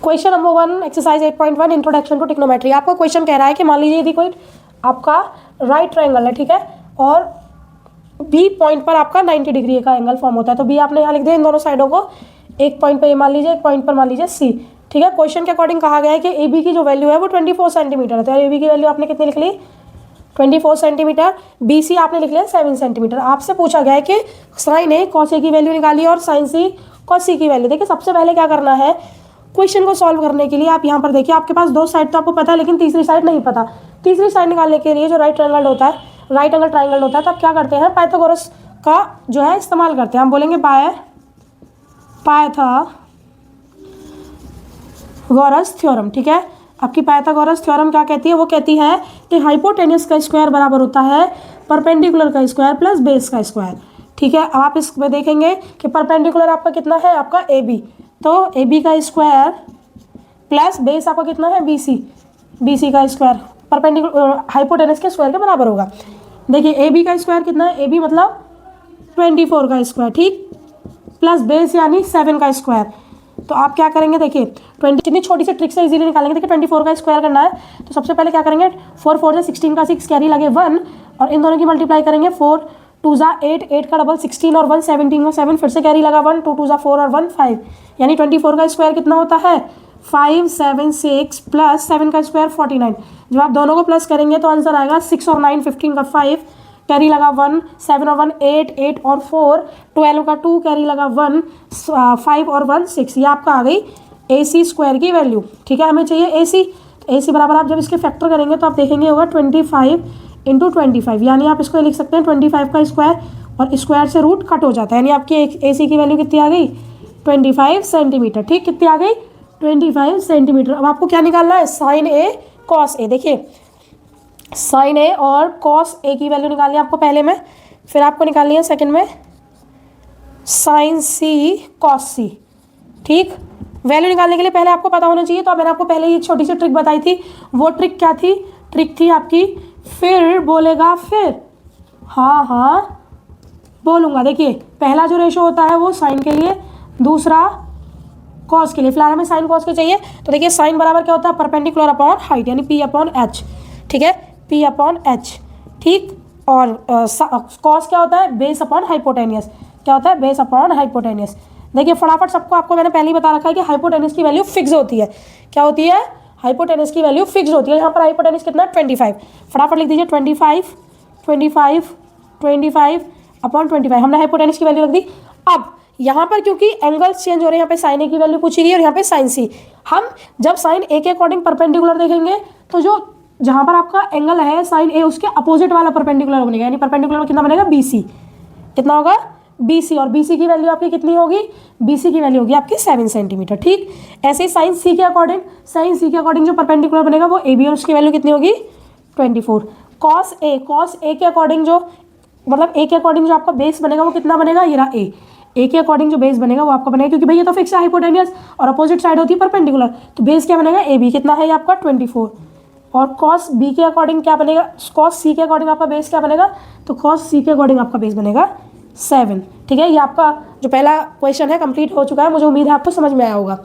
Question number 1 exercise 8.1 introduction to trigonometry. आपको question कह रहा है कि मान लीजिए यदि कोई आपका राइट ट्रायंगल है, ठीक है, और बी पॉइंट पर आपका 90 डिग्री का एंगल फॉर्म होता है। तो बी आपने यहाँ लिख दिया, इन दोनों साइडों को, एक पॉइंट पर ए मान लीजिए, एक पॉइंट पर मान लीजिए सी, ठीक है। क्वेश्चन के अकॉर्डिंग कहा गया है कि ए बी की जो वैल्यू है वो 24 सेंटीमीटर है। तो ए बी की वैल्यू आपने कितनी लिख ली, 24 सेंटीमीटर। बी सी आपने लिख लिया 7 सेंटीमीटर। आपसे पूछा गया है कि साइन ए कॉस ए की वैल्यू निकालिए और साइन सी कॉस सी की वैल्यू। देखिए सबसे पहले क्या करना है, क्वेश्चन को सॉल्व करने के लिए आप यहाँ पर देखिए, आपके पास दो साइड तो आपको पता है लेकिन तीसरी साइड नहीं पता। तीसरी साइड निकालने के लिए जो राइट ट्रायंगल होता है, राइट एंगल ट्रायंगल होता है, तो आप क्या करते हैं, पाइथागोरस का जो है इस्तेमाल करते हैं। हम बोलेंगे पाइथागोरस थ्योरम, ठीक है। आपकी पाइथागोरस थ्योरम क्या कहती है, वो कहती है कि हाइपोटेन्यूस का स्क्वायर बराबर होता है परपेंडिकुलर का स्क्वायर प्लस बेस का स्क्वायर, ठीक है। अब आप इसमें देखेंगे कि परपेंडिकुलर आपका कितना है, आपका ए बी, तो ए बी का स्क्वायर प्लस बेस आपका कितना है, बी सी का स्क्वायर परपेंडिकुलर हाइपोटेनस के स्क्वायर के बराबर होगा। देखिए ए बी का स्क्वायर कितना है, ए बी मतलब 24 का स्क्वायर, ठीक, प्लस बेस यानी 7 का स्क्वायर। तो आप क्या करेंगे, देखिए 20 कितनी छोटी सी ट्रिक से इजीली निकालेंगे। देखिए 24 का स्क्वायर करना है तो सबसे पहले क्या करेंगे, 4 4 से 16 का 6 कैरी लगे 1, और इन दोनों की मल्टीप्लाई करेंगे, 4 2 जा 8, 8 का डबल 16 और 1 17 का 7, फिर से कैरी लगा 1, 2 2 जा 4 और 1 5, यानी 24 का स्क्वायर कितना होता है 5 7 6 प्लस 7 का स्क्वायर 49। जब आप दोनों को प्लस करेंगे तो आंसर आएगा 6 और 9 15 का 5, कैरी लगा 1, 7 और 1 8, 8 और 4 12 का 2, कैरी लगा 1 5 और 1 6। ये आपका आ गई ए सी स्क्वायर की वैल्यू, ठीक है। हमें चाहिए ए सी, तो ए सी बराबर आप जब इसके फैक्टर करेंगे तो आप देखेंगे होगा 25 इंटू 25, यानी आप इसको लिख सकते हैं 25 का स्क्वायर और स्क्वायर से रूट कट हो जाता है, यानी आपकी ए सी की वैल्यू कितनी आ गई 25 सेंटीमीटर, ठीक, कितनी आ गई 25 सेंटीमीटर। अब आपको क्या निकालना है, साइन ए कॉस ए। देखिए साइन ए और कॉस ए की वैल्यू निकालनी है आपको पहले में, फिर आपको निकालनी है सेकंड में साइन सी कॉस सी, ठीक। वैल्यू निकालने के लिए पहले आपको पता होना चाहिए, तो मैंने आपको पहले ये छोटी सी ट्रिक बताई थी। वो ट्रिक क्या थी, ट्रिक थी आपकी फिर बोलेगा फिर, हाँ हाँ बोलूँगा। देखिए पहला जो रेशो होता है वो साइन के लिए, दूसरा कॉस के लिए। फिलहाल हमें साइन कॉस के चाहिए, तो देखिए साइन बराबर क्या होता है, परपेंडिकुलर अपॉन हाइट, यानी पी अपॉन एच, ठीक है, पी अपॉन एच, ठीक। और कॉस क्या होता है, बेस अपॉन हाइपोटेनियस, क्या होता है, बेस अपॉन हाइपोटेनियस। देखिए फटाफट सबको आपको मैंने पहले ही बता रखा है कि हाइपोटेनियस की वैल्यू फिक्स होती है। क्या होती है, हाइपोटेनियस की वैल्यू फिक्स होती है। यहाँ पर हाइपोटेनियस कितना 25, फटाफट लिख दीजिए 25 अपॉन 25, हमने हाइपोटेनियस की वैल्यू रख दी। अब यहाँ पर क्योंकि एंगल्स चेंज हो रहे हैं, यहाँ पे साइन ए की वैल्यू पूछी गई और यहाँ पे साइन सी, हम जब साइन ए के अकॉर्डिंग परपेंडिकुलर देखेंगे तो जो जहाँ पर आपका एंगल है साइन ए, उसके अपोजिट वाला परपेंडिकुलर बनेगा, यानी परपेंडिकुलर में कितना बनेगा बी सी, कितना होगा बी सी, और बी सी की वैल्यू आपकी कितनी होगी, बी सी की वैल्यू होगी आपकी 7 सेंटीमीटर, ठीक। ऐसे ही साइन सी के अकॉर्डिंग जो परपेंडिकुलर बनेगा वो ए बी, और उसकी वैल्यू कितनी होगी 24। कॉस ए के अकॉर्डिंग जो मतलब ए के अकॉर्डिंग जो आपका बेस बनेगा वो कितना बनेगा, ये रहा ए के अकॉर्डिंग जो बेस बनेगा वो आपका बनेगा, क्योंकि भाई ये तो फिक्स है हाइपोटेनियस और अपोजिट साइड होती है परपेंडिकुलर, तो बेस क्या बनेगा ए बी, कितना है ये आपका 24। और कॉस बी के अकॉर्डिंग क्या बनेगा, कॉस सी के अकॉर्डिंग आपका बेस क्या बनेगा, तो कॉस सी के अकॉर्डिंग आपका बेस बनेगा 7, ठीक है। ये आपका जो पहला क्वेश्चन है कंप्लीट हो चुका है, मुझे उम्मीद है आपको समझ में आया होगा।